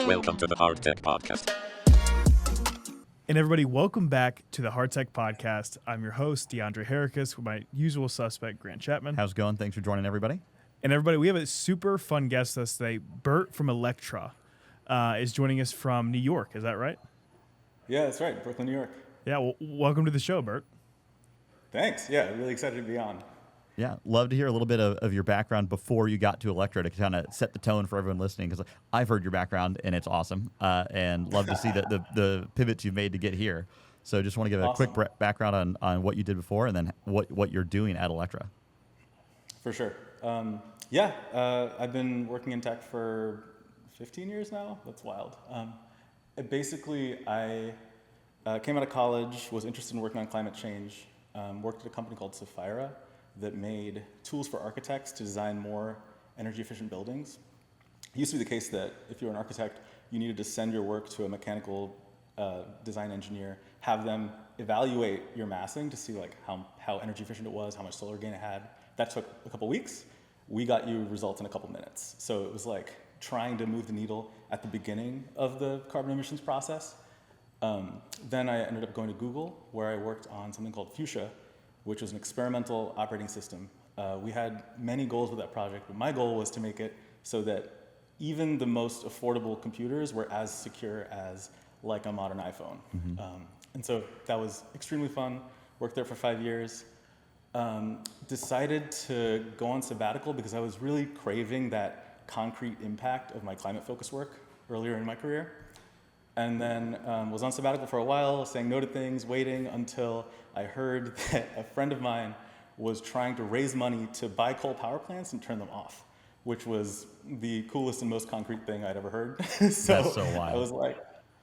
Welcome to the Hardtech Podcast. And everybody, welcome back to the Hardtech Podcast. I'm your host, DeAndre Harakas, with my usual suspect, Grant Chapman. How's it going? Thanks for joining, everybody. And everybody, we have a super fun guest with us today. Bert from Electra is joining us from New York. Is that right? Yeah, that's right. Brooklyn, New York. Yeah, well, welcome to the show, Bert. Thanks. Yeah, really excited to be on. Yeah, love to hear a little bit of your background before you got to Electra to kind of set the tone for everyone listening, because I've heard your background and it's awesome, and love to see the pivots you've made to get here. So just want to give a quick background on what you did before and then what you're doing at Electra. For sure. I've been working in tech for 15 years now. That's wild. Basically, I came out of college, was interested in working on climate change, worked at a company called Sapphira that made tools for architects to design more energy efficient buildings. It used to be the case that if you were an architect, you needed to send your work to a mechanical design engineer, have them evaluate your massing to see like how energy efficient it was, how much solar gain it had. That took a couple weeks. We got you results in a couple minutes. So it was like trying to move the needle at the beginning of the carbon emissions process. Then I ended up going to Google, where I worked on something called Fuchsia, which was an experimental operating system. We had many goals with that project, but my goal was to make it so that even the most affordable computers were as secure as like a modern iPhone. Mm-hmm. And so that was extremely fun. Worked there for 5 years. Decided to go on sabbatical because I was really craving that concrete impact of my climate-focused work earlier in my career. And then was on sabbatical for a while, saying no to things, waiting until I heard that a friend of mine was trying to raise money to buy coal power plants and turn them off, which was the coolest and most concrete thing I'd ever heard. That's so wild. I was like,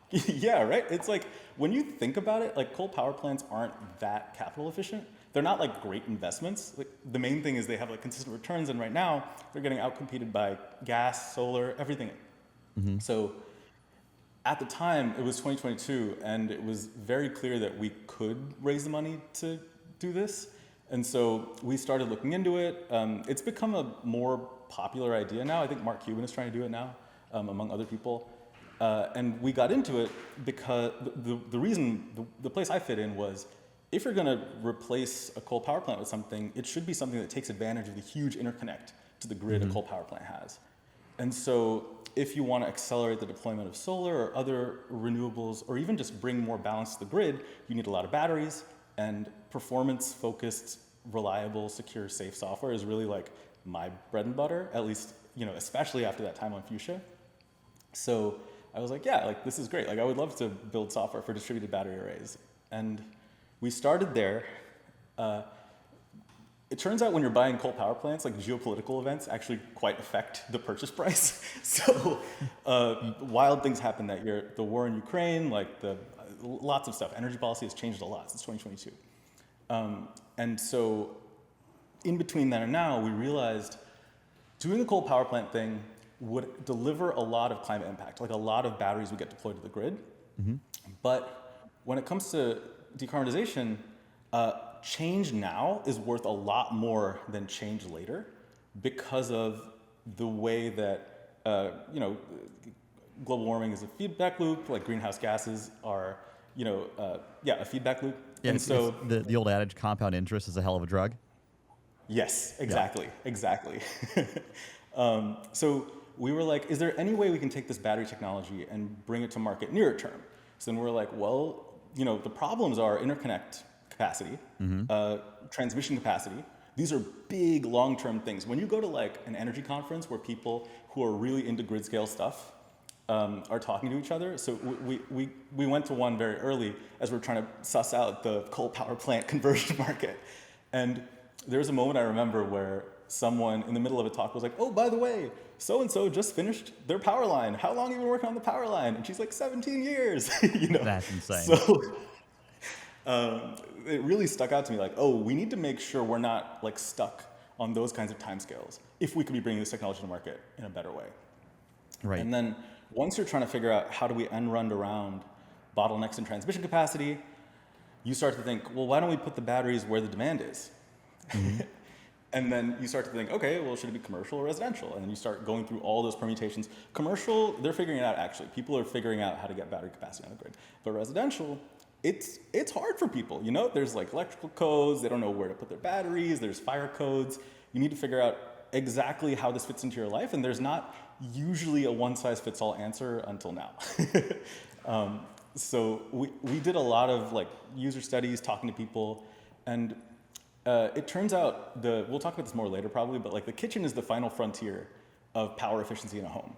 yeah, right? It's like, when you think about it, like coal power plants aren't that capital efficient. They're not like great investments. Like the main thing is they have like consistent returns, and right now they're getting outcompeted by gas, solar, everything. Mm-hmm. So at the time, it was 2022, and it was very clear that we could raise the money to do this. And so we started looking into it. It's become a more popular idea now. I think Mark Cuban is trying to do it now, among other people. And we got into it because the reason, the place I fit in was, if you're going to replace a coal power plant with something, it should be something that takes advantage of the huge interconnect to the grid a coal power plant has. And so if you want to accelerate the deployment of solar or other renewables, or even just bring more balance to the grid, you need a lot of batteries, and performance-focused, reliable, secure, safe software is really like my bread and butter, at least, especially after that time on Fuchsia. So I was like, yeah, like this is great. Like I would love to build software for distributed battery arrays. And we started there. It turns out when you're buying coal power plants, like geopolitical events actually quite affect the purchase price. So wild things happened that year. The war in Ukraine, lots of stuff. Energy policy has changed a lot since 2022. And so in between then and now, we realized doing the coal power plant thing would deliver a lot of climate impact, like a lot of batteries would get deployed to the grid. Mm-hmm. But when it comes to decarbonization, change now is worth a lot more than change later, because of the way that global warming is a feedback loop, like greenhouse gases are a feedback loop. Yeah, and so the old adage, compound interest is a hell of a drug. Yes, exactly. So we were like, is there any way we can take this battery technology and bring it to market nearer term? So then we're like, well, the problems are interconnect capacity, transmission capacity. These are big long-term things. When you go to like an energy conference where people who are really into grid scale stuff are talking to each other. So we went to one very early as we're trying to suss out the coal power plant conversion market. And there was a moment I remember where someone in the middle of a talk was like, oh, by the way, so-and-so just finished their power line. How long have you been working on the power line? And she's like, 17 years. That's insane. So it really stuck out to me, like, oh, we need to make sure we're not like stuck on those kinds of timescales if we could be bringing this technology to market in a better way. Right. And then once you're trying to figure out how do we end run around bottlenecks in transmission capacity, you start to think, well, why don't we put the batteries where the demand is? Mm-hmm. And then you start to think, okay, well, should it be commercial or residential? And then you start going through all those permutations. Commercial, they're figuring it out actually. People are figuring out how to get battery capacity on the grid. But residential, it's hard for people. You know, there's like electrical codes. They don't know where to put their batteries. There's fire codes. You need to figure out exactly how this fits into your life. And there's not usually a one-size-fits-all answer until now. So we did a lot of like user studies, talking to people, and it turns out we'll talk about this more later probably, but like the kitchen is the final frontier of power efficiency in a home.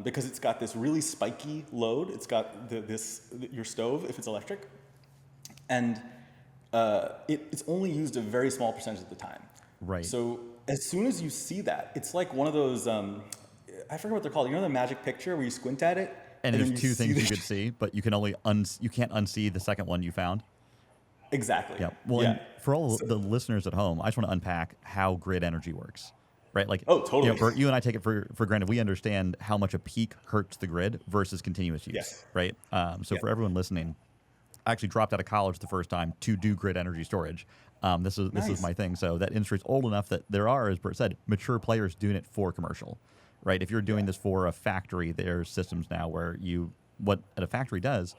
Because it's got this really spiky load. It's got your stove, if it's electric, and it's only used a very small percentage of the time. Right. So as soon as you see that, it's like one of those, I forget what they're called. You know the magic picture where you squint at it? And there's two things you could see, but you can only you can't unsee the second one you found. Exactly. Yeah. Well, and for all the listeners at home, I just want to unpack how grid energy works. Right? Like, oh, totally. You know, Bert, you and I take it for granted. We understand how much a peak hurts the grid versus continuous use. Yes. Right? For everyone listening, I actually dropped out of college the first time to do grid energy storage. This is my thing. So that industry's old enough that there are, as Bert said, mature players doing it for commercial. Right? If you're doing this for a factory, there's systems now where what a factory does,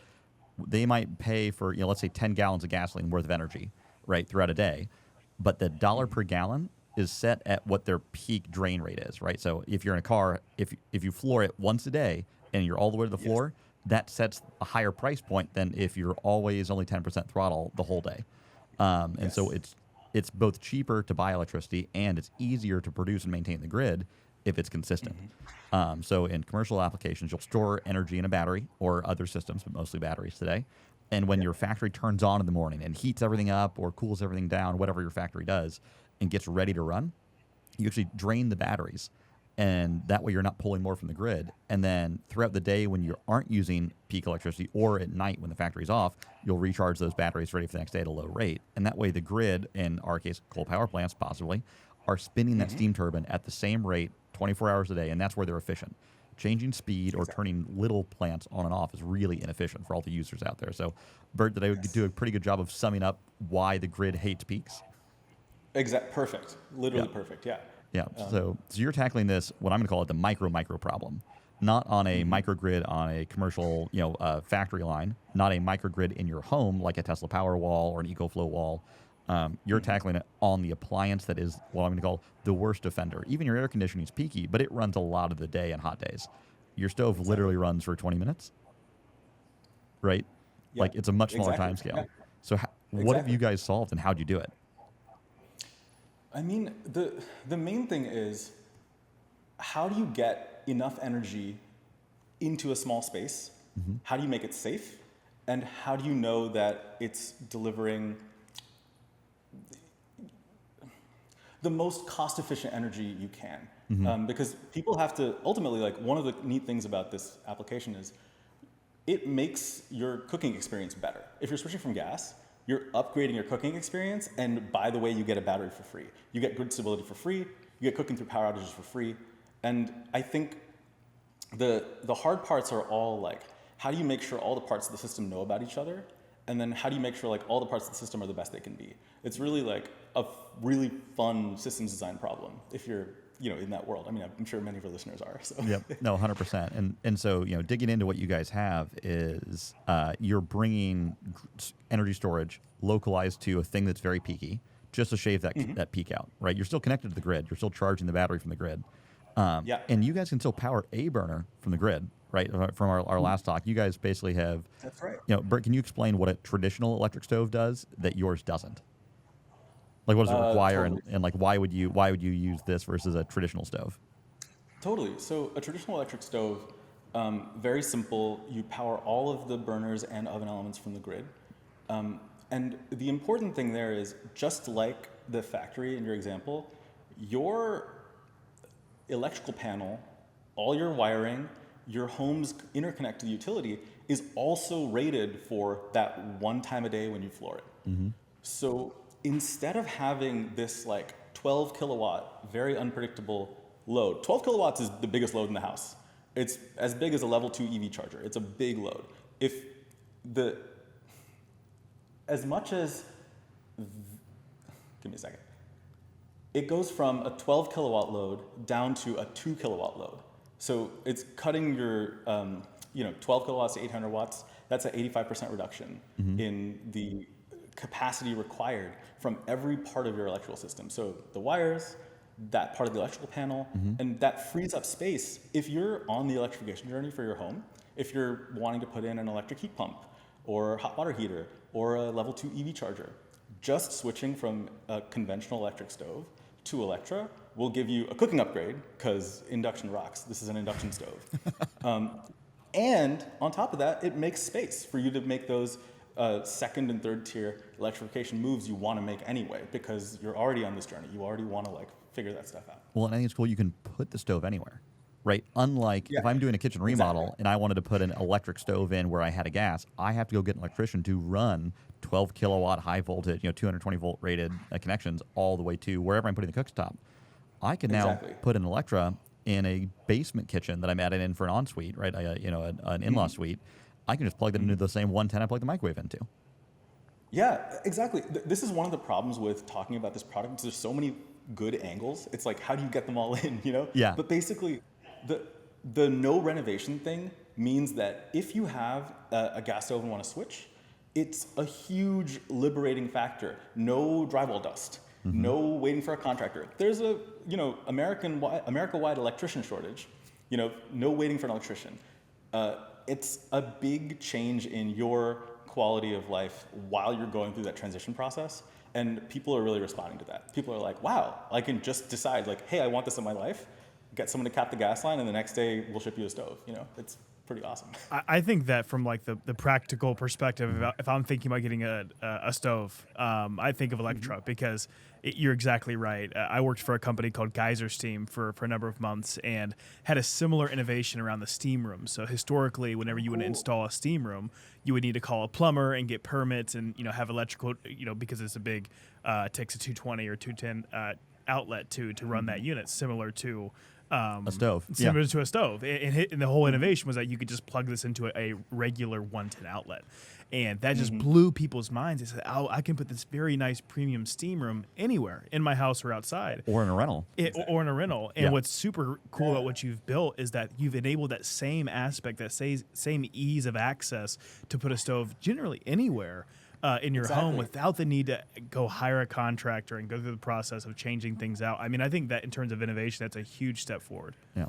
they might pay for, let's say 10 gallons of gasoline worth of energy, right, throughout a day. But the dollar per gallon is set at what their peak drain rate is, right? So if you're in a car, if you floor it once a day and you're all the way to the floor, that sets a higher price point than if you're always only 10% throttle the whole day. And so it's both cheaper to buy electricity and it's easier to produce and maintain the grid if it's consistent. So in commercial applications, you'll store energy in a battery or other systems, but mostly batteries today. And when your factory turns on in the morning and heats everything up or cools everything down, whatever your factory does, and gets ready to run, you actually drain the batteries. And that way you're not pulling more from the grid. And then throughout the day when you aren't using peak electricity or at night when the factory's off, you'll recharge those batteries ready for the next day at a low rate. And that way the grid, in our case, coal power plants possibly, are spinning that steam turbine at the same rate 24 hours a day, and that's where they're efficient. Changing speed or turning little plants on and off is really inefficient for all the users out there. So, Bert, did I do a pretty good job of summing up why the grid hates peaks? Perfect. Literally perfect, yeah. Yeah, so you're tackling this, what I'm going to call it the micro problem. Not on a microgrid on a commercial factory line, not a microgrid in your home like a Tesla Powerwall or an EcoFlow wall. You're tackling it on the appliance that is what I'm going to call the worst offender. Even your air conditioning is peaky, but it runs a lot of the day on hot days. Your stove literally runs for 20 minutes, right? Yeah, like it's a much smaller time scale. Yeah. So what have you guys solved and how'd you do it? I mean, the main thing is, how do you get enough energy into a small space? How do you make it safe? And how do you know that it's delivering the most cost-efficient energy you can? Because people have to, ultimately, like one of the neat things about this application is it makes your cooking experience better. If you're switching from gas, you're upgrading your cooking experience, and by the way, you get a battery for free. You get grid stability for free, you get cooking through power outages for free, and I think the hard parts are all like, how do you make sure all the parts of the system know about each other, and then how do you make sure like all the parts of the system are the best they can be? It's really like a really fun systems design problem if you're in that world. I mean, I'm sure many of our listeners are. So. Yep. No, 100%. And so, digging into what you guys have is you're bringing energy storage localized to a thing that's very peaky, just to shave that peak out, right? You're still connected to the grid. You're still charging the battery from the grid. And you guys can still power a burner from the grid, right? From our last talk, you guys basically have. That's right. Bert, can you explain what a traditional electric stove does that yours doesn't? Like, what does it require, totally. and like, why would you use this versus a traditional stove? Totally. So a traditional electric stove, very simple. You power all of the burners and oven elements from the grid. And the important thing there is, just like the factory in your example, your electrical panel, all your wiring, your home's interconnect to the utility is also rated for that one time a day when you floor it. So instead of having this like 12 kilowatt, very unpredictable load, 12 kilowatts is the biggest load in the house. It's as big as a level 2 EV charger. It's a big load. it goes from a 12 kilowatt load down to a 2 kilowatt load. So it's cutting your 12 kilowatts to 800 watts. That's an 85% reduction in the capacity required from every part of your electrical system. So the wires, that part of the electrical panel, and that frees up space. If you're on the electrification journey for your home, if you're wanting to put in an electric heat pump or hot water heater or a level 2 EV charger, just switching from a conventional electric stove to Electra will give you a cooking upgrade, because induction rocks. This is an induction stove. And on top of that, it makes space for you to make those second and third tier electrification moves you want to make anyway, because you're already on this journey. You already want to figure that stuff out. Well, and I think it's cool you can put the stove anywhere, right? Unlike if I'm doing a kitchen remodel and I wanted to put an electric stove in where I had a gas, I have to go get an electrician to run 12 kilowatt high voltage, 220 volt rated connections all the way to wherever I'm putting the cooktop. I can now put an Electra in a basement kitchen that I'm adding in for an ensuite, right? An in-law suite. I can just plug that into the same 110 I plug the microwave into. Yeah, exactly. This is one of the problems with talking about this product, because there's so many good angles. It's like, how do you get them all in, Yeah. But basically, the no renovation thing means that if you have a gas stove and want to switch, it's a huge liberating factor. No drywall dust. No waiting for a contractor. There's a America-wide electrician shortage. No waiting for an electrician. It's a big change in your quality of life while you're going through that transition process, and people are really responding to that. People are like, "Wow, I can just decide hey, I want this in my life. Get someone to cap the gas line, and the next day we'll ship you a stove." It's pretty awesome. I think that from the practical perspective, if I'm thinking about getting a stove, I think of Electra, because you're exactly right. I worked for a company called Geyser Steam for a number of months and had a similar innovation around the steam room. So historically, whenever you would install a steam room, you would need to call a plumber and get permits and have electrical, because it's a big, it takes a 220 or 210 outlet to run that unit, similar to a stove. Similar to a stove. And the whole innovation was that you could just plug this into a regular 110 outlet. And that just blew people's minds. They said, "Oh, I can put this very nice premium steam room anywhere, in my house or outside." Or in a rental. Or in a rental. And what's super cool about what you've built is that you've enabled that same aspect, that same ease of access to put a stove generally anywhere in your home without the need to go hire a contractor and go through the process of changing things out. I mean, I think that in terms of innovation, that's a huge step forward. Yeah.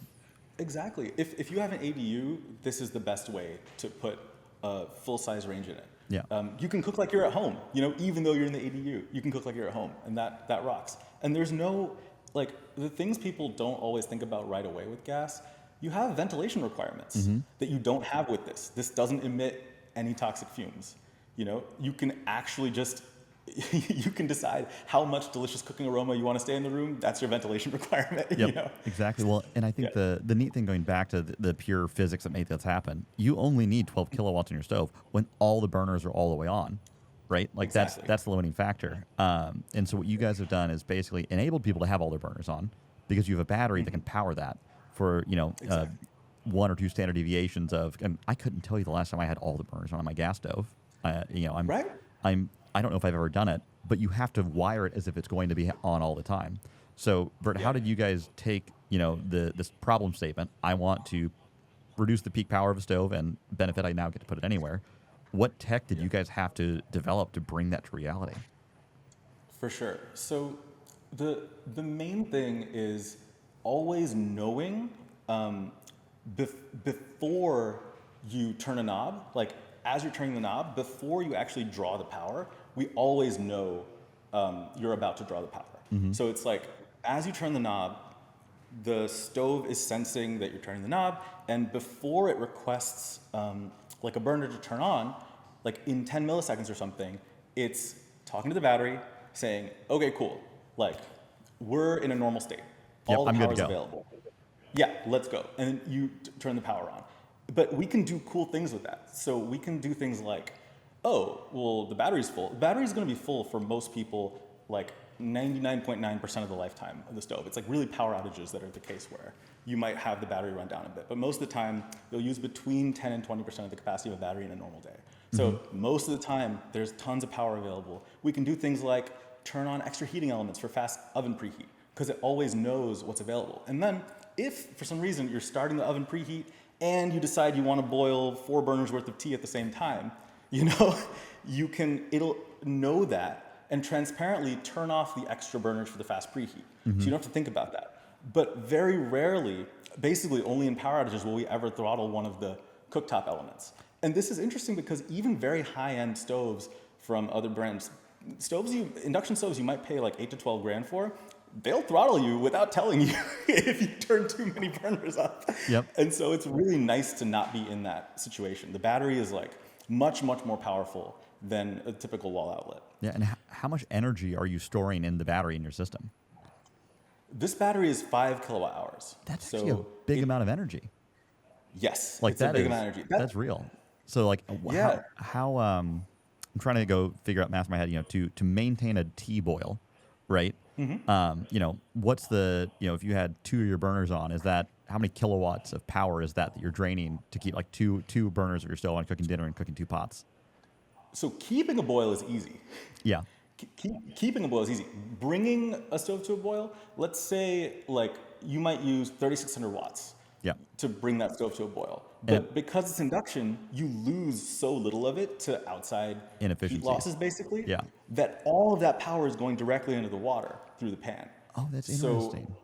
Exactly. If you have an ADU, this is the best way to put a full-size range in it. Yeah. You can cook like you're at home, even though you're in the ADU, you can cook like you're at home, and that rocks. And there's no, the things people don't always think about right away with gas, you have ventilation requirements that you don't have with this. This doesn't emit any toxic fumes. You can actually just, you can decide how much delicious cooking aroma you want to stay in the room. That's your ventilation requirement. Yep, exactly. Well, and I think the neat thing, going back to the pure physics that made this happen, you only need 12 kilowatts in your stove when all the burners are all the way on, right? That's the limiting factor. And so what you guys have done is basically enabled people to have all their burners on, because you have a battery that can power that for, one or two standard deviations of, and I couldn't tell you the last time I had all the burners on my gas stove. I don't know if I've ever done it, but you have to wire it as if it's going to be on all the time. So, Bert, how did you guys take, this problem statement, I want to reduce the peak power of a stove and benefit, I now get to put it anywhere. What tech did you guys have to develop to bring that to reality? For sure. So the main thing is always knowing before you turn a knob, as you're turning the knob, before you actually draw the power, we always know you're about to draw the power. So it's as you turn the knob, the stove is sensing that you're turning the knob, and before it requests a burner to turn on, in 10 milliseconds or something, it's talking to the battery saying, "Okay, cool, we're in a normal state. All the power is available. Yeah, let's go." And then you turn the power on. But we can do cool things with that. So we can do things like, the battery's full. The battery's going to be full for most people 99.9% of the lifetime of the stove. It's really power outages that are the case where you might have the battery run down a bit. But most of the time, you'll use between 10 and 20% of the capacity of a battery in a normal day. So most of the time, there's tons of power available. We can do things like turn on extra heating elements for fast oven preheat. because it always knows what's available. And then if for some reason you're starting the oven preheat and you decide you want to boil 4 burners worth of tea at the same time, it'll know that and transparently turn off the extra burners for the fast preheat. So you don't have to think about that. But very rarely, basically only in power outages, will we ever throttle one of the cooktop elements. And this is interesting because even very high-end stoves from other brands, induction stoves you might pay like $8 to $12 for, they'll throttle you without telling you if you turn too many burners up. Yep. And so it's really nice to not be in that situation. The battery is like much, much more powerful than a typical wall outlet. Yeah, and how much energy are you storing in the battery in your system? This battery is 5 kilowatt hours. That's actually a big amount of energy. Yes, Like it's a big amount of energy. That's real. So like, Yeah. how I'm trying to go figure out math in my head. To maintain a tea boil, right? What's the if you had 2 of your burners on, is that how many kilowatts of power is that you're draining to keep like two burners of your stove on cooking dinner and cooking 2 pots? So keeping a boil is easy. Yeah. Keeping a boil is easy. Bringing a stove to a boil, let's say like you might use 3,600 watts to bring that stove to a boil. But because it's induction, you lose so little of it to outside inefficiencies, heat losses, basically, Yeah. that all of that power is going directly into the water through the pan. Oh, that's interesting.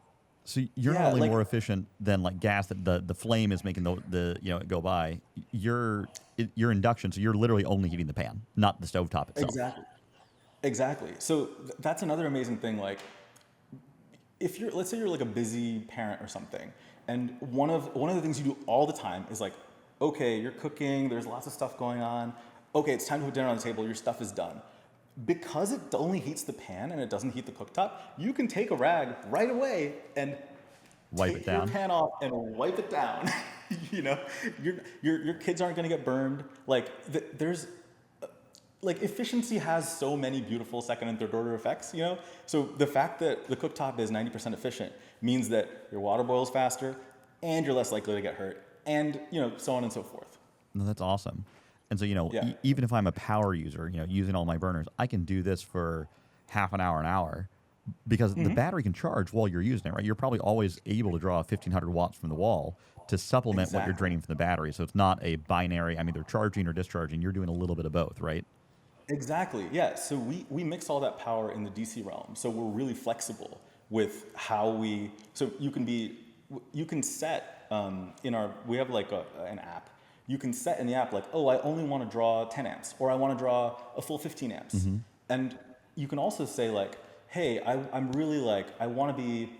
So you're not only more efficient than like gas that the flame is making the it go by. You're induction, so you're literally only heating the pan, not the stovetop itself. Exactly. So that's another amazing thing. Like, let's say you're like a busy parent or something, and one of the things you do all the time is like, okay, you're cooking, there's lots of stuff going on. Okay, it's time to put dinner on the table. Your stuff is done. Because it only heats the pan and it doesn't heat the cooktop, you can take a rag right away and wipe it down. Your pan off and wipe it down. Your kids aren't going to get burned. Like efficiency has so many beautiful second and third order effects. So the fact that the cooktop is 90% efficient means that your water boils faster, and you're less likely to get hurt, and so on and so forth. No, that's awesome. And so, even if I'm a power user, using all my burners, I can do this for half an hour, because the battery can charge while you're using it, right? You're probably always able to draw 1,500 watts from the wall to supplement what you're draining from the battery. So it's not a binary, I'm either charging or discharging. You're doing a little bit of both, right? Exactly, yeah. So we mix all that power in the DC realm. So we're really flexible with how so you can set we have like an app. You can set in the app like, oh, I only want to draw 10 amps, or I want to draw a full 15 amps. And you can also say like, hey, I'm really like, I want to be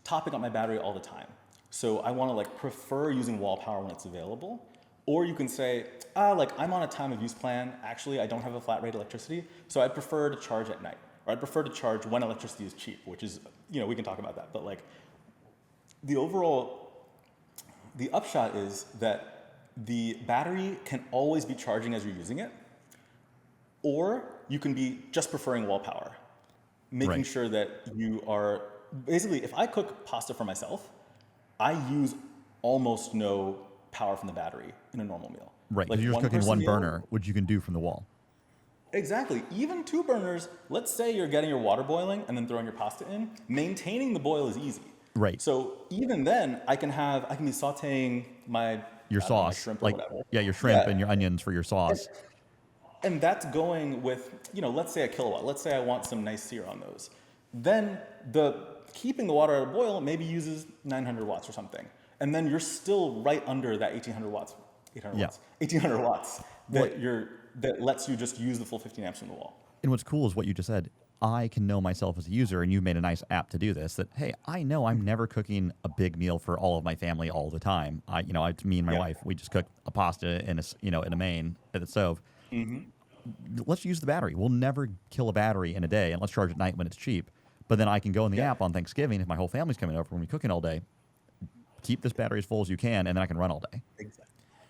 topping up my battery all the time. So I want to like prefer using wall power when it's available. Or you can say, I'm on a time of use plan. Actually, I don't have a flat rate electricity, so I'd prefer to charge at night. Or I'd prefer to charge when electricity is cheap, which is, we can talk about that. But like, the upshot is that the battery can always be charging as you're using it, or you can be just preferring wall power, making sure that you are, basically, if I cook pasta for myself, I use almost no power from the battery in a normal meal. Right, like you're just cooking one burner, which you can do from the wall. Exactly. Even 2 burners, let's say you're getting your water boiling and then throwing your pasta in, maintaining the boil is easy. Right. So even then, I can be sauteing your sauce, my shrimp or whatever. Yeah, your shrimp and your onions for your sauce. And that's going with, let's say a kilowatt. Let's say I want some nice sear on those. Then keeping the water at a boil maybe uses 900 watts or something. And then you're still right under that 1800 watts that lets you just use the full 15 amps from the wall. And what's cool is what you just said. I can know myself as a user, and you've made a nice app to do this, that, hey, I know I'm never cooking a big meal for all of my family all the time. Me and my wife, we just cook a pasta in a main at the stove. Let's use the battery. We'll never kill a battery in a day, and let's charge at night when it's cheap. But then I can go in the app on Thanksgiving if my whole family's coming over when we're cooking all day, keep this battery as full as you can, and then I can run all day.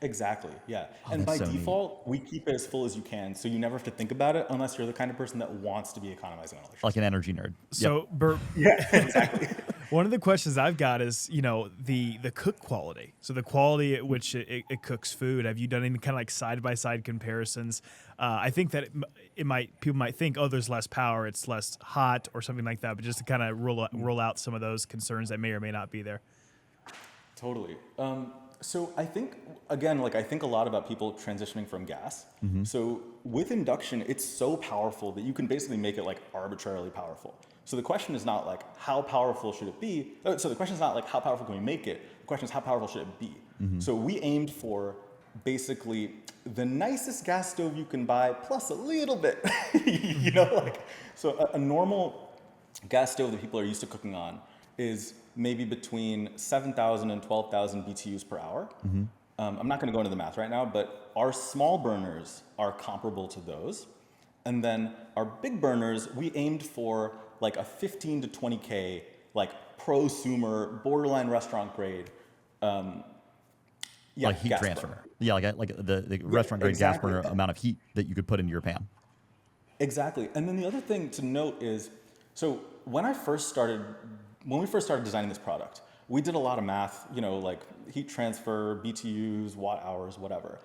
Exactly, yeah. Oh, and by so default, we keep it as full as you can, so you never have to think about it unless you're the kind of person that wants to be economizing on electricity. Like an energy nerd. So, Bert, yeah, exactly. One of the questions I've got is, the cook quality. So the quality at which it cooks food. Have you done any kind of like side by side comparisons? I think that people might think, oh, there's less power, it's less hot, or something like that. But just to kind of roll out some of those concerns that may or may not be there. Totally. So I think, again, I think a lot about people transitioning from gas. So with induction, it's so powerful that you can basically make it arbitrarily powerful. So the question is not how powerful should it be? So the question is not how powerful can we make it? The question is how powerful should it be? So we aimed for basically the nicest gas stove you can buy plus a little bit, so a normal gas stove that people are used to cooking on is maybe between 7,000 and 12,000 BTUs per hour. I'm not going to go into the math right now, but our small burners are comparable to those. And then our big burners, we aimed for a 15 to 20K, prosumer, borderline restaurant grade. Heat transfer. Burner. Yeah, the restaurant grade gas burner amount of heat that you could put into your pan. Exactly. And then the other thing to note is, so when we first started designing this product, we did a lot of math, heat transfer, BTUs, watt hours, whatever.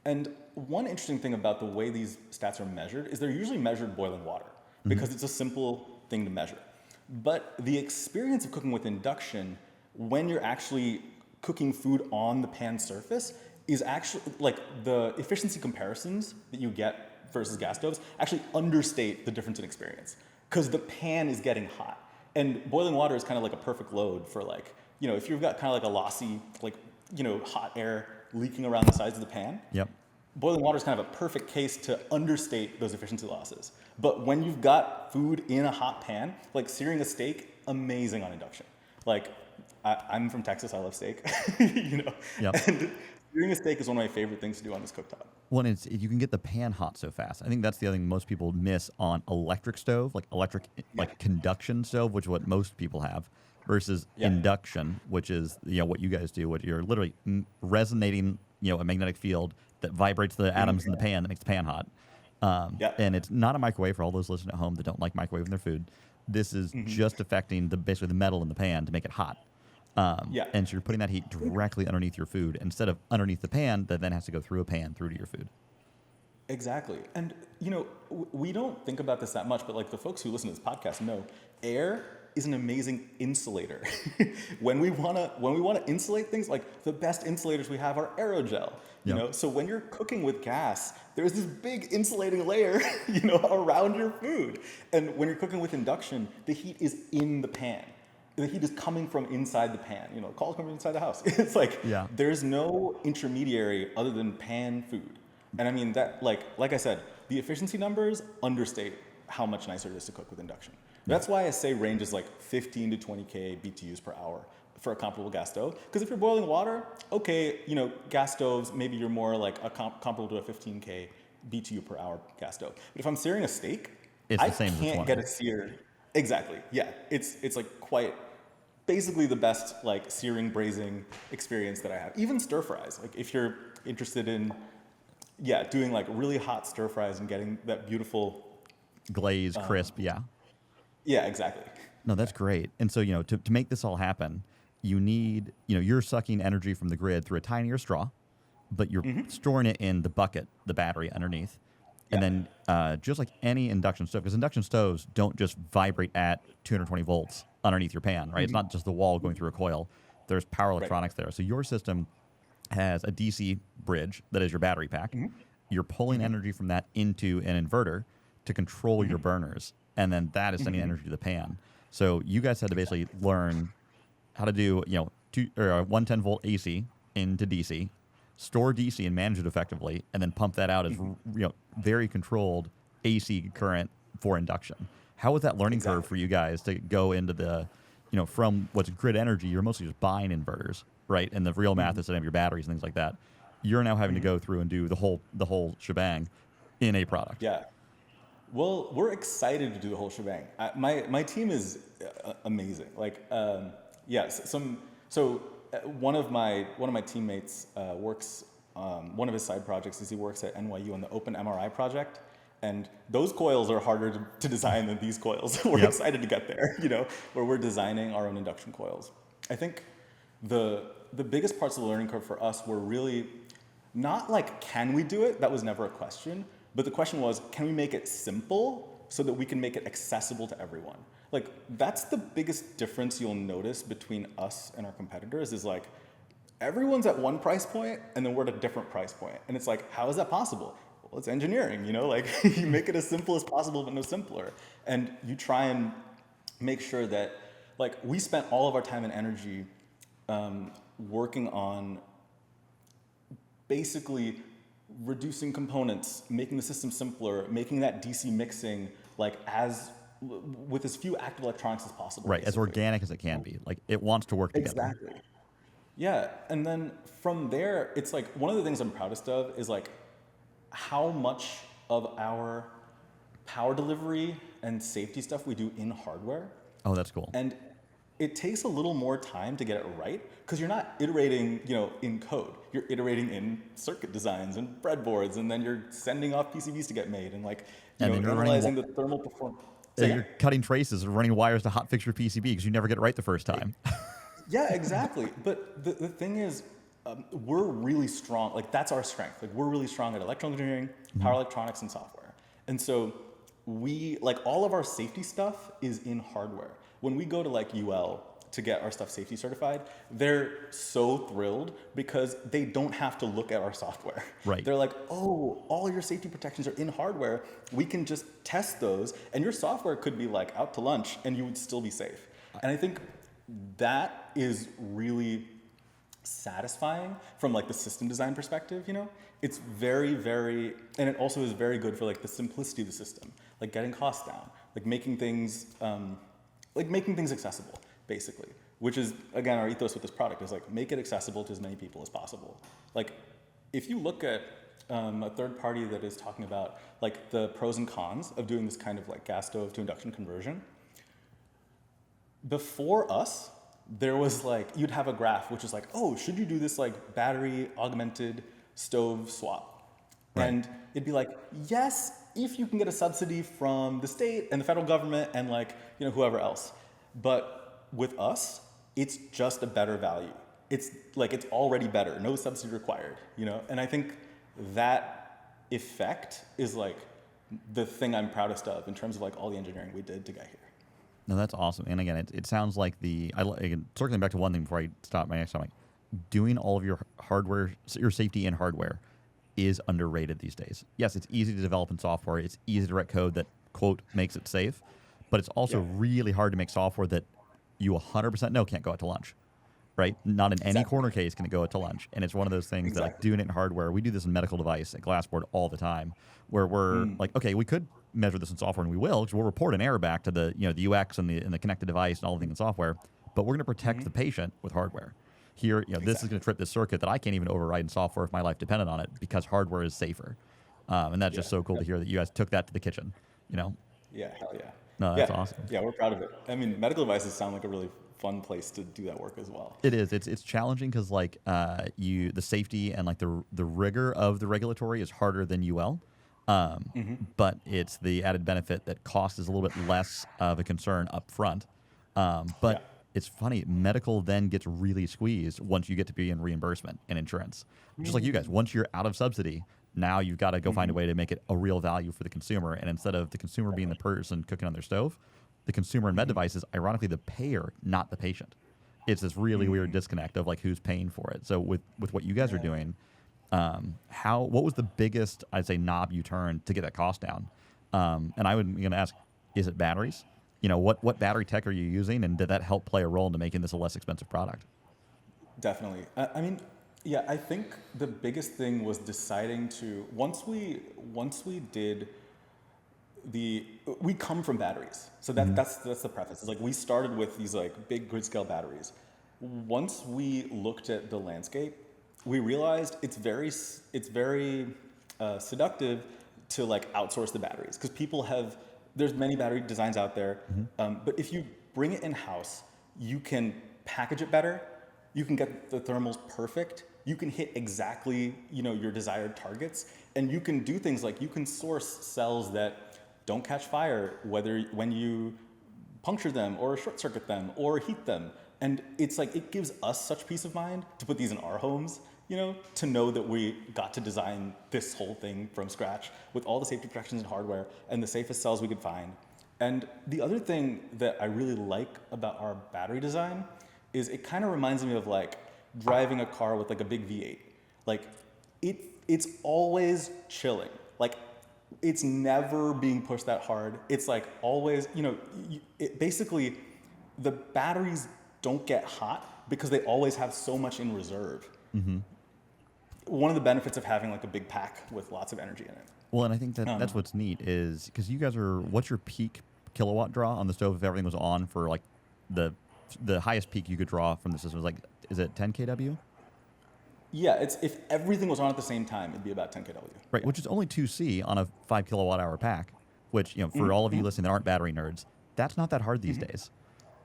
And one interesting thing about the way these stats are measured is they're usually measured boiling water because it's a simple thing to measure. But the experience of cooking with induction, when you're actually cooking food on the pan surface, is actually the efficiency comparisons that you get versus gas stoves actually understate the difference in experience because the pan is getting hot. And boiling water is kind of a perfect load for if you've got kind of a lossy, hot air leaking around the sides of the pan. Yep. Boiling water is kind of a perfect case to understate those efficiency losses. But when you've got food in a hot pan, searing a steak, amazing on induction. I'm from Texas, I love steak, Yep. And searing a steak is one of my favorite things to do on this cooktop. Well, you can get the pan hot so fast. I think that's the other thing most people miss on electric stove, conduction stove, which is what most people have, versus induction, which is what you guys do. What you're literally resonating, a magnetic field that vibrates the atoms in the pan that makes the pan hot. And it's not a microwave for all those listening at home that don't like microwaving their food. This is just affecting basically the metal in the pan to make it hot. And so you're putting that heat directly underneath your food instead of underneath the pan that then has to go through a pan through to your food. Exactly. And, we don't think about this that much, but the folks who listen to this podcast know air is an amazing insulator. When we want to insulate things, the best insulators we have are aerogel. So when you're cooking with gas, there's this big insulating layer, around your food. And when you're cooking with induction, the heat is in the pan. The heat is coming from inside the pan. Call it coming inside the house. It's there's no intermediary other than pan food. And I mean that, like I said, the efficiency numbers understate how much nicer it is to cook with induction. That's why I say range is 15 to 20K BTUs per hour for a comparable gas stove. Because if you're boiling water, okay, gas stoves, maybe you're more comparable to a 15K BTU per hour gas stove. But if I'm searing a steak, I can't get it seared. Exactly. Yeah. It's quite basically the best searing, braising experience that I have. Even stir fries. If you're interested in doing really hot stir fries and getting that beautiful glaze, crisp, yeah. Yeah, exactly. No, that's great. And so, to make this all happen, you need, you're sucking energy from the grid through a tinier straw, but you're storing it in the bucket, the battery underneath. And then just like any induction stove, because induction stoves don't just vibrate at 220 volts underneath your pan, right? It's not just the wall going through a coil. There's power electronics there. So your system has a DC bridge that is your battery pack. You're pulling energy from that into an inverter to control your burners. And then that is sending energy to the pan. So you guys had to basically learn how to do, 110 volt AC into DC, store DC and manage it effectively, and then pump that out as very controlled AC current for induction. How was that learning curve for you guys to go into the, from what's grid energy, you're mostly just buying inverters, right? And the real math is setting up your batteries and things like that. You're now having to go through and do the whole shebang in a product. Yeah. Well, we're excited to do the whole shebang. My team is amazing. One of my teammates works. One of his side projects is he works at NYU on the Open MRI project, And those coils are harder to design than these coils. We're excited to get there, where we're designing our own induction coils. I think the biggest parts of the learning curve for us were really not like, can we do it? That was never a question. But the question was, can we make it simple so that we can make it accessible to everyone? Like, that's the biggest difference you'll notice between us and our competitors is like, everyone's at one price point and then we're at a different price point. And it's like, how is that possible? Well, it's engineering, like you make it as simple as possible, but no simpler. And you try and make sure that, like, we spent all of our time and energy working on basically reducing components, making the system simpler, making that DC mixing like with as few active electronics as possible. Right, basically. as organic as it can be. Like, it wants to work together. Exactly. Yeah, and then from there, it's like one of the things I'm proudest of is like how much of our power delivery and safety stuff we do in hardware. Oh, that's cool. And it takes a little more time to get it right because you're not iterating, in code. You're iterating in circuit designs and breadboards, and then you're sending off PCBs to get made, and like analyzing the thermal performance. You're cutting traces and running wires to hot fix your PCB because you never get it right the first time. Yeah, exactly. But the thing is, we're really strong. Like, that's our strength. Like, we're really strong at electrical engineering, power electronics, and software. And so we, like, all of our safety stuff is in hardware. When we go to like UL to get our stuff safety certified, they're so thrilled because they don't have to look at our software. Right. They're like, oh, all your safety protections are in hardware. We can just test those, and your software could be like out to lunch, and you would still be safe. And I think that is really satisfying from like the system design perspective. It's very, very, and it also is very good for like the simplicity of the system, like getting costs down, like making things accessible, basically, which is, again, our ethos with this product is like, make it accessible to as many people as possible. Like, if you look at a third party that is talking about like the pros and cons of doing this kind of like gas stove to induction conversion, before us, there was like, you'd have a graph which is like, oh, should you do this like battery augmented stove swap? Right. And it'd be like, yes, if you can get a subsidy from the state and the federal government and like, whoever else. But with us, it's just a better value. It's like, it's already better, no subsidy required, And I think that effect is like the thing I'm proudest of in terms of like all the engineering we did to get here. No, that's awesome. And again, it sounds like again, circling back to one thing before I stop my next time, like doing all of your hardware, your safety in hardware is underrated these days. Yes, it's easy to develop in software. It's easy to write code that, quote, makes it safe. But it's also really hard to make software that you 100% know can't go out to lunch, right? Not in any corner case can it go out to lunch. And it's one of those things that like doing it in hardware, we do this in medical device at Glassboard all the time, where we're like, okay, we could measure this in software and we will, because we'll report an error back to the the UX and the connected device and all the things in software, but we're going to protect the patient with hardware. Here, this is going to trip this circuit that I can't even override in software if my life depended on it because hardware is safer. And that's just so cool to hear that you guys took that to the kitchen, Yeah, hell yeah. No, that's awesome. Yeah, we're proud of it. I mean, medical devices sound like a really fun place to do that work as well. It is. It's challenging because like the safety and like the rigor of the regulatory is harder than UL. But it's the added benefit that cost is a little bit less of a concern up front. But it's funny, medical then gets really squeezed once you get to be in reimbursement and insurance. Just like you guys, once you're out of subsidy, now you've got to go find a way to make it a real value for the consumer. And instead of the consumer being the person cooking on their stove, the consumer in med devices, ironically, the payer, not the patient. It's this really weird disconnect of like who's paying for it. So with what you guys are doing, what was the biggest, I'd say, knob you turned to get that cost down? And I would going to ask, is it batteries? What battery tech are you using, and did that help play a role into making this a less expensive product? Definitely. I mean, yeah, I think the biggest thing was deciding to once we did we come from batteries, so that's the preface. It's like we started with these like big grid scale batteries. Once we looked at the landscape, we realized it's very seductive to like outsource the batteries because there's many battery designs out there, but if you bring it in house, you can package it better, you can get the thermals perfect, you can hit exactly, your desired targets. And you can do things like you can source cells that don't catch fire, when you puncture them or short circuit them or heat them. And it's like, it gives us such peace of mind to put these in our homes, to know that we got to design this whole thing from scratch with all the safety protections and hardware and the safest cells we could find. And the other thing that I really like about our battery design is it kind of reminds me of like driving a car with like a big V8. Like it's always chilling. Like it's never being pushed that hard. It's like always, basically the batteries don't get hot because they always have so much in reserve. Mm-hmm. One of the benefits of having like a big pack with lots of energy in it. Well, and I think that's what's neat is because you guys what's your peak kilowatt draw on the stove if everything was on for like the highest peak you could draw from the system was like, is it 10 kW? Yeah, if everything was on at the same time, it'd be about 10 kW. Right, which is only 2C on a 5 kilowatt hour pack, which, for all of you listening that aren't battery nerds, that's not that hard these days.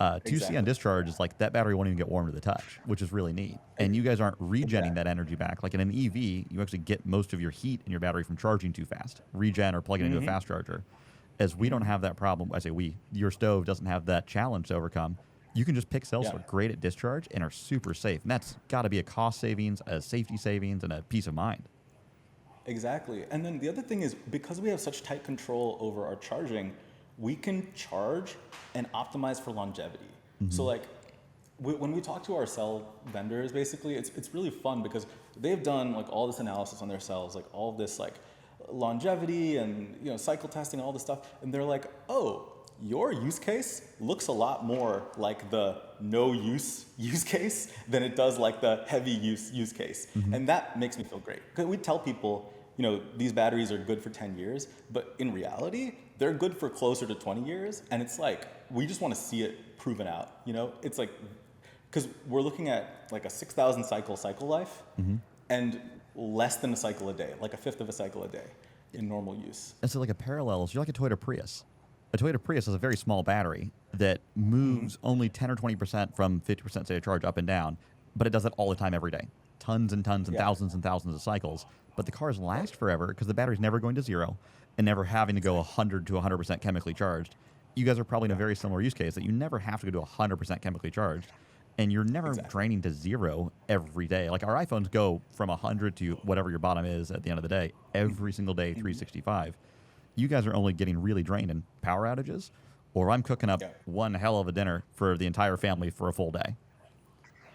2C Exactly. on discharge is like that battery won't even get warm to the touch, which is really neat. And you guys aren't regenning that energy back. Like in an EV, you actually get most of your heat in your battery from charging too fast. Regen or plugging into a fast charger. As we don't have that problem, I say your stove doesn't have that challenge to overcome. You can just pick cells that are great at discharge and are super safe. And that's got to be a cost savings, a safety savings, and a peace of mind. Exactly. And then the other thing is because we have such tight control over our charging, we can charge and optimize for longevity. Mm-hmm. So like when we talk to our cell vendors, basically, it's really fun because they've done like all this analysis on their cells, like all of this like longevity and cycle testing, all this stuff, and they're like, oh, your use case looks a lot more like the no use case than it does like the heavy use case. Mm-hmm. And that makes me feel great. Because we tell people, these batteries are good for 10 years, but in reality, they're good for closer to 20 years. And it's like, we just want to see it proven out. It's like, because we're looking at like a 6,000 cycle life and less than a cycle a day, like a fifth of a cycle a day in normal use. And so like a parallel is you're like a Toyota Prius. A Toyota Prius has a very small battery that moves only 10 or 20% from 50% state of charge up and down, but it does it all the time every day. Tons and tons and thousands of cycles. But the cars last forever because the battery's never going to zero and never having to go 100 to 100% chemically charged. You guys are probably in a very similar use case that you never have to go to 100% chemically charged and you're never draining to zero every day. Like our iPhones go from 100 to whatever your bottom is at the end of the day, every single day, 365. You guys are only getting really drained in power outages, or I'm cooking up one hell of a dinner for the entire family for a full day.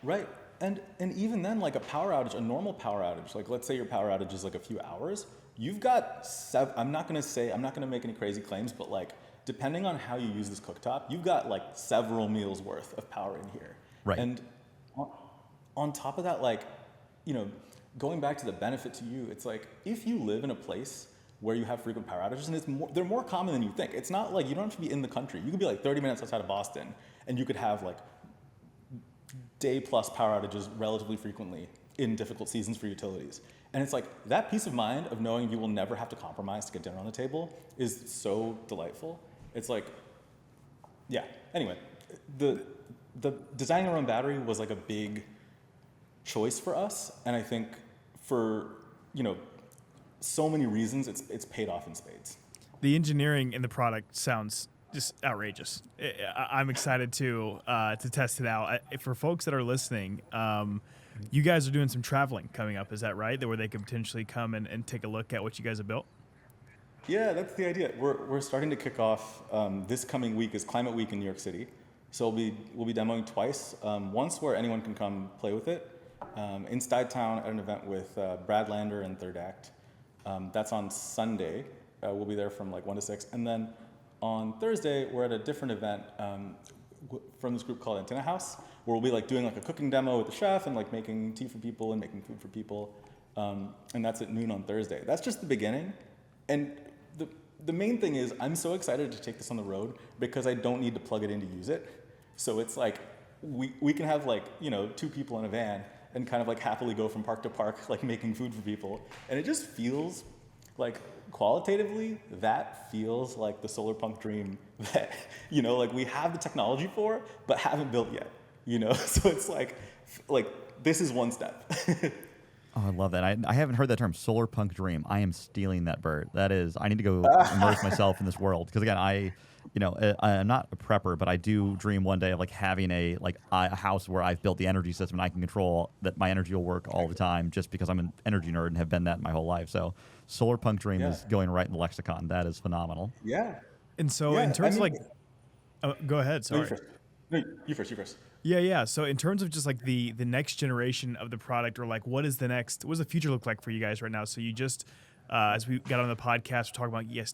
Right. And even then, like a power outage, a normal power outage, like let's say your power outage is like a few hours, you've got, I'm not going to make any crazy claims, but like depending on how you use this cooktop, you've got like several meals worth of power in here. Right. And on top of that, like, going back to the benefit to you, it's like if you live in a place where you have frequent power outages, and they're more common than you think. It's not like you don't have to be in the country. You could be like 30 minutes outside of Boston, and you could have like day-plus power outages relatively frequently in difficult seasons for utilities. And it's like that peace of mind of knowing you will never have to compromise to get dinner on the table is so delightful. It's like, yeah. Anyway, the designing our own battery was like a big choice for us, and I think for so many reasons, it's paid off in spades. The engineering in the product sounds just outrageous. I'm excited to test it out. For folks that are listening, you guys are doing some traveling coming up. Is that right? Where they could potentially come and take a look at what you guys have built? Yeah, that's the idea. We're starting to kick off. This coming week is Climate Week in New York City. So we'll be demoing twice. Once where anyone can come play with it. In Stuytown at an event with Brad Lander and Third Act. That's on Sunday. We'll be there from like 1 to 6. And then on Thursday, we're at a different event from this group called Antenna House, where we'll be like doing like a cooking demo with the chef and like making tea for people and making food for people. And that's at noon on Thursday. That's just the beginning. And the main thing is I'm so excited to take this on the road because I don't need to plug it in to use it. So it's like we can have like, 2 people in a van and kind of like happily go from park to park, like making food for people. And it just feels like qualitatively, that feels like the solar punk dream that, like we have the technology for, but haven't built yet, So it's like this is one step. Oh, I love that. I haven't heard that term, solar punk dream. I am stealing that, Bert. That is, I need to go immerse myself in this world. Because again, I'm not a prepper, but I do dream one day of like having a house where I've built the energy system and I can control that my energy will work all the time just because I'm an energy nerd and have been that my whole life. So solar punk dream is going right in the lexicon. That is phenomenal. Yeah. And so in terms of like, go ahead. Sorry. You first. Yeah. So in terms of just like the next generation of the product, or like what does the future look like for you guys right now? So you just, as we got on the podcast, we're talking about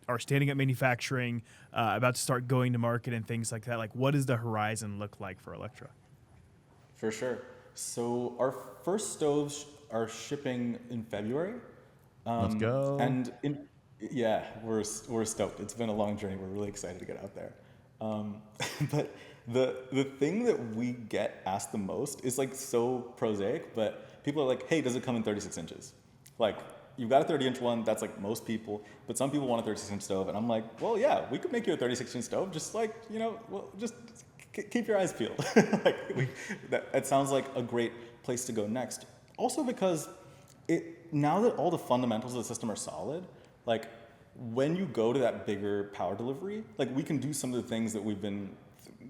our standing up manufacturing, about to start going to market and things like that. Like what does the horizon look like for Electra? For sure. So our first stoves are shipping in February. Let's go. And we're stoked. It's been a long journey. We're really excited to get out there. But the thing that we get asked the most is like so prosaic, but people are like, hey, does it come in 36 inches? Like, you've got a 30-inch one, that's like most people, but some people want a 36-inch stove, and I'm like, well, yeah, we could make you a 36-inch stove, just like, just keep your eyes peeled. That sounds like a great place to go next. Also because now that all the fundamentals of the system are solid, like, when you go to that bigger power delivery, like we can do some of the things that we've been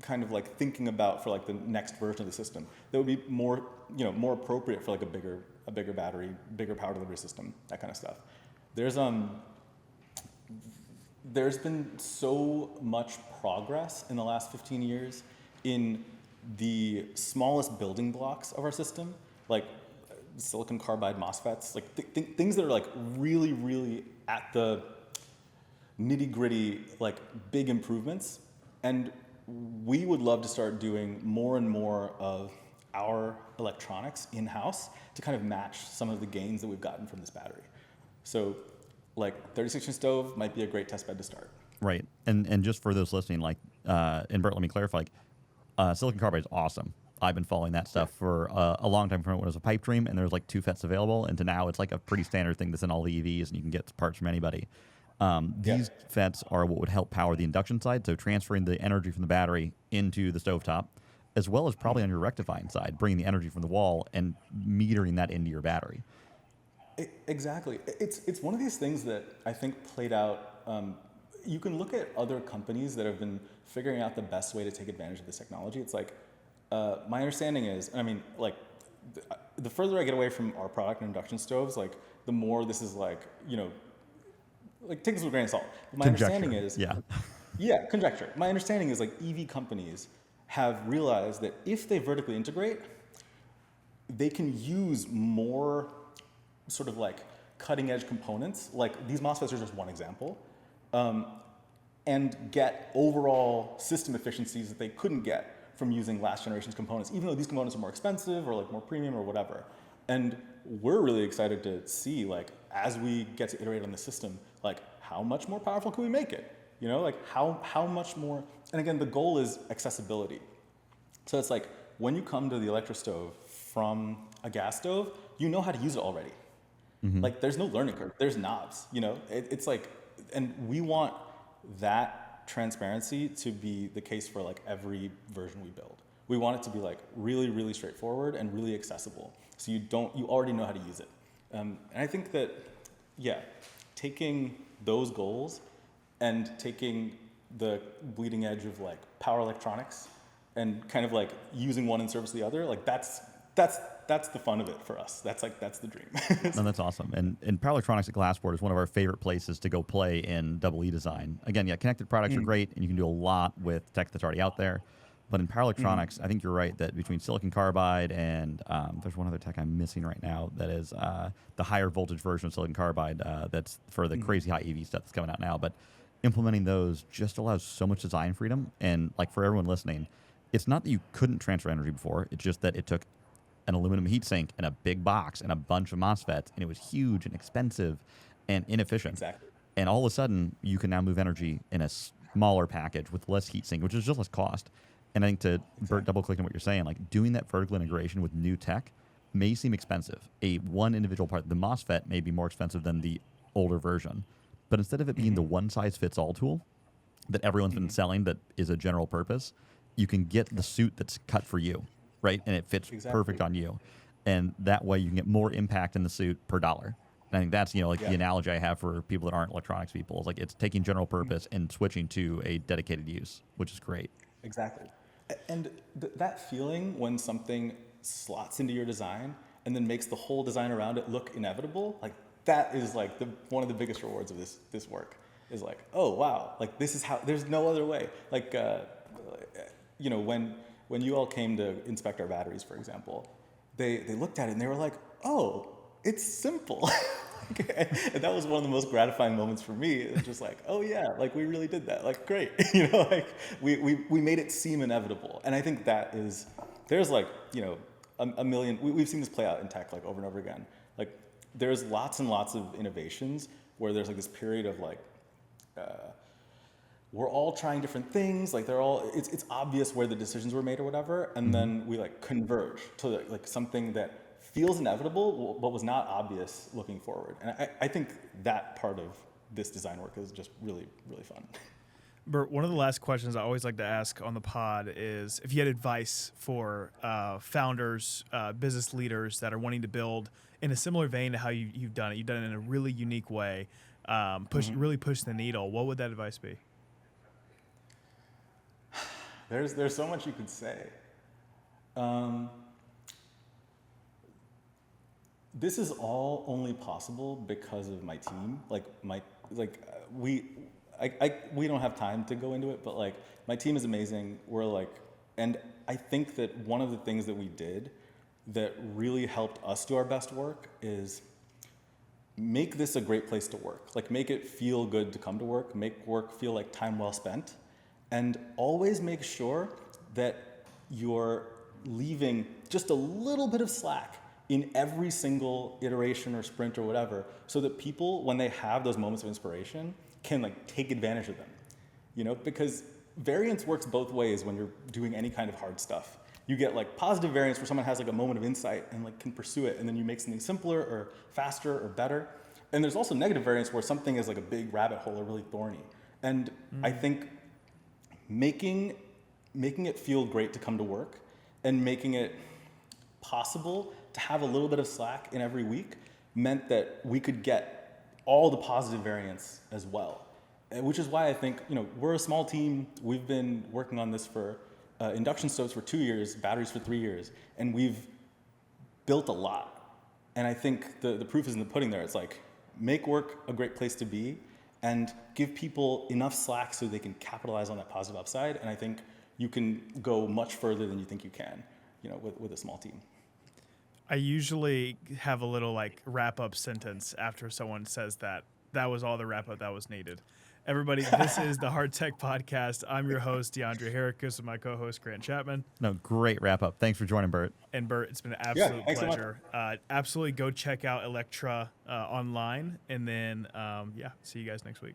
kind of like thinking about for like the next version of the system that would be more appropriate for like a bigger battery, bigger power delivery system, that kind of stuff. There's been so much progress in the last 15 years in the smallest building blocks of our system, like silicon carbide MOSFETs, like things that are like really, really at the nitty-gritty, like big improvements. And we would love to start doing more and more of our electronics in-house to kind of match some of the gains that we've gotten from this battery. So like 36-inch stove might be a great test bed to start. Right. And just for those listening, like, and Bert, let me clarify, like, silicon carbide is awesome. I've been following that stuff for a long time, from when it was a pipe dream and there's like 2 FETs available, and to now it's like a pretty standard thing that's in all the EVs and you can get parts from anybody. These FETs are what would help power the induction side, so transferring the energy from the battery into the stovetop, as well as probably on your rectifying side, bringing the energy from the wall and metering that into your battery. Exactly. It's one of these things that I think played out. You can look at other companies that have been figuring out the best way to take advantage of this technology. It's like, my understanding is, I mean, like, the further I get away from our product and induction stoves, like, the more this is like, like, take this with a grain of salt. My understanding is, conjecture. My understanding is like EV companies have realized that if they vertically integrate, they can use more sort of like cutting edge components. Like these MOSFETs are just one example, and get overall system efficiencies that they couldn't get from using last generation's components, even though these components are more expensive or like more premium or whatever. And we're really excited to see, like, as we get to iterate on the system, like, how much more powerful can we make it? Like, how much more? And again, the goal is accessibility. So it's like, when you come to the Electra stove from a gas stove, you know how to use it already. Mm-hmm. Like, there's no learning curve. There's knobs, It's like, and we want that transparency to be the case for, like, every version we build. We want it to be, like, really, really straightforward and really accessible. So you already know how to use it. And I think that, taking those goals and taking the bleeding edge of like power electronics and kind of like using one in service of the other, like that's the fun of it for us. That's the dream. No, that's awesome. And power electronics at Glassport is one of our favorite places to go play in EE design. Again, connected products are great, and you can do a lot with tech that's already out there. But in power electronics, I think you're right that between silicon carbide and there's one other tech I'm missing right now that is the higher voltage version of silicon carbide that's for the crazy high EV stuff that's coming out now. But implementing those just allows so much design freedom. And like for everyone listening, it's not that you couldn't transfer energy before. It's just that it took an aluminum heatsink and a big box and a bunch of MOSFETs, and it was huge and expensive and inefficient. Exactly. And all of a sudden, you can now move energy in a smaller package with less heatsink, which is just less cost. And I think to Bert, double-click on what you're saying, like doing that vertical integration with new tech may seem expensive. One individual part, the MOSFET, may be more expensive than the older version. But instead of it being the one-size-fits-all tool that everyone's been selling that is a general purpose, you can get the suit that's cut for you, right? And it fits perfect on you. and that way you can get more impact in the suit per dollar. And I think that's, the analogy I have for people that aren't electronics people. It's like it's taking general purpose and switching to a dedicated use, which is great. Exactly. And that feeling when something slots into your design and then makes the whole design around it look inevitable, like that is like one of the biggest rewards of this work is like, oh, wow, like this is how, there's no other way. Like, when you all came to inspect our batteries, for example, they looked at it and they were like, oh, it's simple. And that was one of the most gratifying moments for me. It's just like, oh yeah, like we really did that. Like great, like we made it seem inevitable. And I think that is, there's like, a million. We've seen this play out in tech like over and over again. Like there's lots and lots of innovations where there's like this period of like, we're all trying different things. Like it's obvious where the decisions were made or whatever, and then we like converge to like something that feels inevitable, but was not obvious looking forward. And I think that part of this design work is just really, really fun. Bert, one of the last questions I always like to ask on the pod is if you had advice for founders, business leaders that are wanting to build in a similar vein to how you've done it. You've done it in a really unique way, really push the needle. What would that advice be? There's so much you could say. This is all only possible because of my team. We don't have time to go into it, but like my team is amazing. And I think that one of the things that we did that really helped us do our best work is make this a great place to work. Like make it feel good to come to work, make work feel like time well spent, and always make sure that you're leaving just a little bit of slack in every single iteration or sprint or whatever, so that people, when they have those moments of inspiration, can like take advantage of them. Because variance works both ways when you're doing any kind of hard stuff. You get like positive variance where someone has like a moment of insight and like can pursue it, and then you make something simpler or faster or better. And there's also negative variance where something is like a big rabbit hole or really thorny. And I think making it feel great to come to work and making it possible to have a little bit of slack in every week meant that we could get all the positive variance as well. Which is why I think, we're a small team. We've been working on this for induction stoves for 2 years, batteries for 3 years, and we've built a lot. And I think the proof is in the pudding there. It's like, make work a great place to be and give people enough slack so they can capitalize on that positive upside. And I think you can go much further than you think you can, with a small team. I usually have a little like wrap up sentence after someone says that. That was all the wrap up that was needed. Everybody, this is the Hardtech Podcast. I'm your host, DeAndre Harakas, and my co-host, Grant Chapman. No, great wrap up. Thanks for joining, Bert. And Bert, it's been an absolute pleasure. Absolutely go check out Electra online. And then, see you guys next week.